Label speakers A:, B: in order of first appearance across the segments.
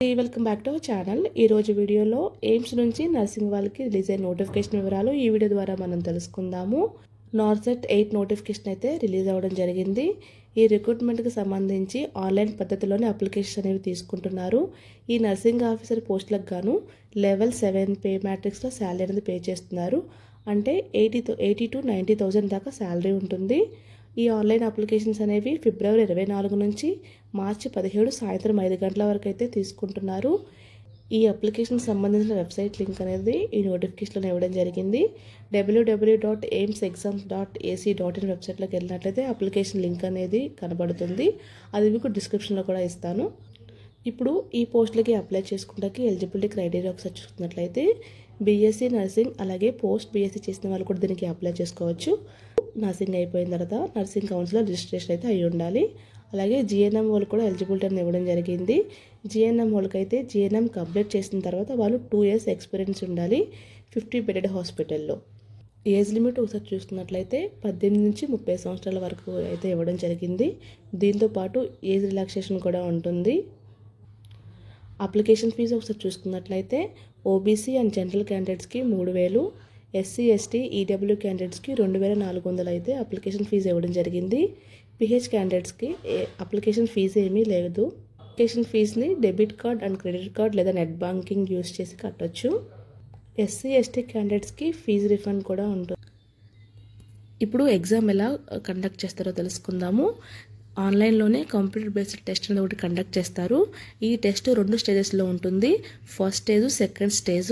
A: Welcome back to our channel. ఈరోజు వీడియోలో AIIMS నుంచి నర్సింగ్ వాళ్ళకి రిలీజ్ అయిన నోటిఫికేషన్ వివరాలు ఈ వీడియో ద్వారా మనం తెలుసుకుందాము. నార్సెట్ 8 నోటిఫికేషన్ అయితే రిలీజ్ అవ్వడం జరిగింది. ఈ రిక్రూట్మెంట్కి సంబంధించి ఆన్లైన్ పద్ధతిలోనే అప్లికేషన్ అనేవి తీసుకుంటున్నారు. ఈ నర్సింగ్ ఆఫీసర్ పోస్టులకు గాను లెవెల్ 7 పే మ్యాట్రిక్స్లో శాలరీ అనేది పే చేస్తున్నారు. అంటే 80 to 90,000 దాకా శాలరీ ఉంటుంది. ఈ ఆన్లైన్ అప్లికేషన్స్ అనేవి ఫిబ్రవరి 24 నుంచి మార్చి 17 సాయంత్రం 5 గంటల వరకు అయితే తీసుకుంటున్నారు. ఈ అప్లికేషన్ సంబంధించిన వెబ్సైట్ లింక్ అనేది ఈ నోటిఫికేషన్లో ఇవ్వడం జరిగింది. www.aimsexams.ac.in వెబ్సైట్లోకి వెళ్ళినట్లయితే అప్లికేషన్ లింక్ అనేది కనబడుతుంది. అది మీకు డిస్క్రిప్షన్లో కూడా ఇస్తాను. ఇప్పుడు ఈ పోస్టులకి అప్లై చేసుకుంటానికి ఎలిజిబిలిటీ క్రైటీరియా ఒకసారి చూసుకున్నట్లయితే బీఎస్సీ నర్సింగ్ అలాగే పోస్ట్ బీఎస్సీ చేసిన వాళ్ళు కూడా దీనికి అప్లై చేసుకోవచ్చు. నర్సింగ్ అయిపోయిన తర్వాత నర్సింగ్ కౌన్సిల్లో రిజిస్ట్రేషన్ అయితే అయి ఉండాలి. అలాగే జిఎన్ఎం వాళ్ళు కూడా ఎలిజిబిలిటీ అని ఇవ్వడం జరిగింది. జిఎన్ఎం వాళ్ళకైతే జిఎన్ఎం కంప్లీట్ చేసిన తర్వాత వాళ్ళు 2 years ఎక్స్పీరియన్స్ ఉండాలి 50 బెడెడ్ హాస్పిటల్లో. ఏజ్ లిమిట్ ఒకసారి చూసుకున్నట్లయితే 18 నుంచి 30 సంవత్సరాల వరకు అయితే ఇవ్వడం జరిగింది. దీంతోపాటు ఏజ్ రిలాక్సేషన్ కూడా ఉంటుంది. అప్లికేషన్ ఫీజు ఒకసారి చూసుకున్నట్లయితే ఓబీసీ అండ్ జనరల్ క్యాండిడేట్స్కి 3,000, ఎస్సీ ఎస్టీ ఈడబ్ల్యూ క్యాండిడేట్స్కి 2,400 అయితే అప్లికేషన్ ఫీజు ఇవ్వడం జరిగింది. పిహెచ్ క్యాండిడేట్స్కి అప్లికేషన్ ఫీజు ఏమీ లేదు. అప్లికేషన్ ఫీజుని debit card and credit card లేదా నెట్ బ్యాంకింగ్ యూస్ చేసి కట్టొచ్చు. ఎస్సీ ఎస్టీ క్యాండిడేట్స్కి ఫీజు రిఫండ్ కూడా ఉంటుంది. ఇప్పుడు ఎగ్జామ్ ఎలా కండక్ట్ చేస్తారో తెలుసుకుందాము. ఆన్లైన్లోనే కంప్యూటర్ బేస్డ్ టెస్ట్ అనేది ఒకటి కండక్ట్ చేస్తారు. ఈ టెస్ట్ 2 స్టేజెస్లో ఉంటుంది. First stage, second stage.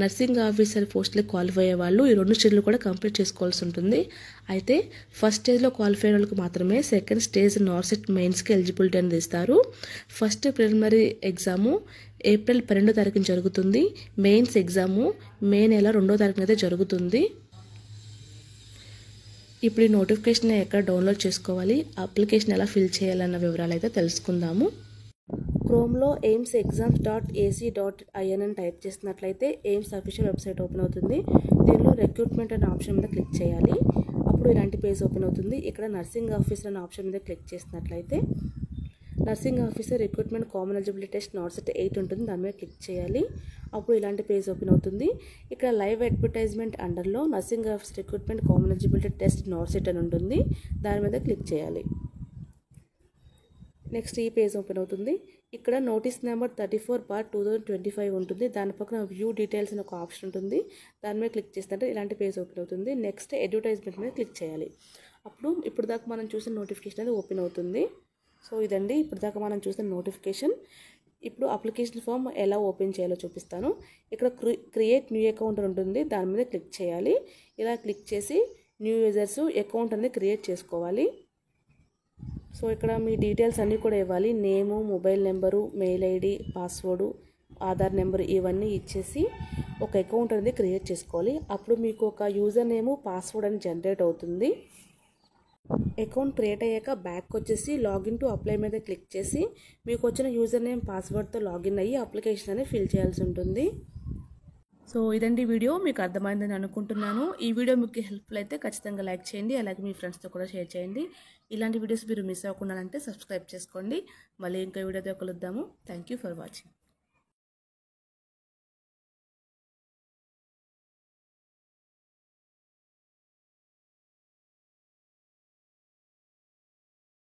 A: Nursing officer పోస్టులకు క్వాలిఫై అయ్యే వాళ్ళు ఈ 2 స్టేజ్లు కూడా కంప్లీట్ చేసుకోవాల్సి ఉంటుంది. అయితే ఫస్ట్ స్టేజ్లో క్వాలిఫై అయిన వాళ్ళకి మాత్రమే సెకండ్ స్టేజ్ నార్సెట్ మెయిన్స్కి ఎలిజిబిలిటీ అనేది ఇస్తారు. ఫస్ట్ ప్రిలిమినరీ ఎగ్జాము ఏప్రిల్ 12వ తారీఖున జరుగుతుంది. మెయిన్స్ ఎగ్జాము మే నెల 2వ తారీఖున అయితే జరుగుతుంది. ఇప్పుడు ఈ నోటిఫికేషన్ ఎక్కడ డౌన్లోడ్ చేసుకోవాలి, అప్లికేషన్ ఎలా ఫిల్ చేయాలన్న వివరాలు అయితే తెలుసుకుందాము. క్రోమ్లో aimsexams.ac.in అని టైప్ చేసినట్లయితే ఎయిమ్స్ అఫీషియల్ వెబ్సైట్ ఓపెన్ అవుతుంది. దీనిలో రిక్రూట్మెంట్ అనే ఆప్షన్ మీద క్లిక్ చేయాలి. అప్పుడు ఇలాంటి పేజ్ ఓపెన్ అవుతుంది. ఇక్కడ నర్సింగ్ ఆఫీసర్ అనే ఆప్షన్ మీద క్లిక్ చేసినట్లయితే nursing officer recruitment common eligibility test నార్సెట్ 8 ఉంటుంది. దాని మీద క్లిక్ చేయాలి. అప్పుడు ఇలాంటి పేజ్ ఓపెన్ అవుతుంది. ఇక్కడ లైవ్ అడ్వర్టైజ్మెంట్ అండర్లో nursing officer recruitment common eligibility test NORCET అని ఉంటుంది. దాని మీద క్లిక్ చేయాలి. నెక్స్ట్ ఈ పేజ్ ఓపెన్ అవుతుంది. ఇక్కడ నోటీస్ నెంబర్ 34/2025 ఉంటుంది. దాని పక్కన వ్యూ డీటెయిల్స్ అని ఒక ఆప్షన్ ఉంటుంది. దాని మీద క్లిక్ చేస్తుంటే ఇలాంటి పేజ్ ఓపెన్ అవుతుంది. నెక్స్ట్ అడ్వర్టైజ్మెంట్ మీద క్లిక్ చేయాలి. అప్పుడు ఇప్పుడు దాకా మనం చూసిన నోటిఫికేషన్ అనేది ఓపెన్ అవుతుంది. సో ఇదండి ఇప్పుడు దాకా మనం చూసిన నోటిఫికేషన్. ఇప్పుడు అప్లికేషన్ ఫామ్ ఎలా ఓపెన్ చేయాలో చూపిస్తాను. ఇక్కడ క్రియేట్ న్యూ అకౌంట్ ఉంటుంది. దాని మీద క్లిక్ చేయాలి. ఇలా క్లిక్ చేసి న్యూ యూజర్స్ అకౌంట్ అనేది క్రియేట్ చేసుకోవాలి. సో ఇక్కడ మీ డీటెయిల్స్ అన్నీ కూడా ఇవ్వాలి. Name, mobile number, mail ID, password, Aadhaar number ఇవన్నీ ఇచ్చేసి ఒక అకౌంట్ అనేది క్రియేట్ చేసుకోవాలి. అప్పుడు మీకు ఒక యూజర్ నేము, పాస్వర్డ్ అని జనరేట్ అవుతుంది. అకౌంట్ క్రియేట్ అయ్యాక బ్యాక్ వచ్చేసి లాగిన్ టు అప్లై మీద క్లిక్ చేసి మీకు వచ్చిన యూజర్ నేమ్, పాస్వర్డ్తో లాగిన్ అయ్యి అప్లికేషన్ అనేది ఫిల్ చేయాల్సి ఉంటుంది. సో ఇదండి వీడియో, మీకు అర్థమైందని అనుకుంటున్నాను. ఈ వీడియో మీకు హెల్ప్ఫుల్ అయితే ఖచ్చితంగా లైక్ చేయండి. అలాగే మీ ఫ్రెండ్స్తో కూడా షేర్ చేయండి. ఇలాంటి వీడియోస్ మీరు మిస్ అవ్వకుండా అంటే సబ్స్క్రైబ్ చేసుకోండి. మళ్ళీ ఇంకో వీడియోతో కలుద్దాము. Thank you for watching.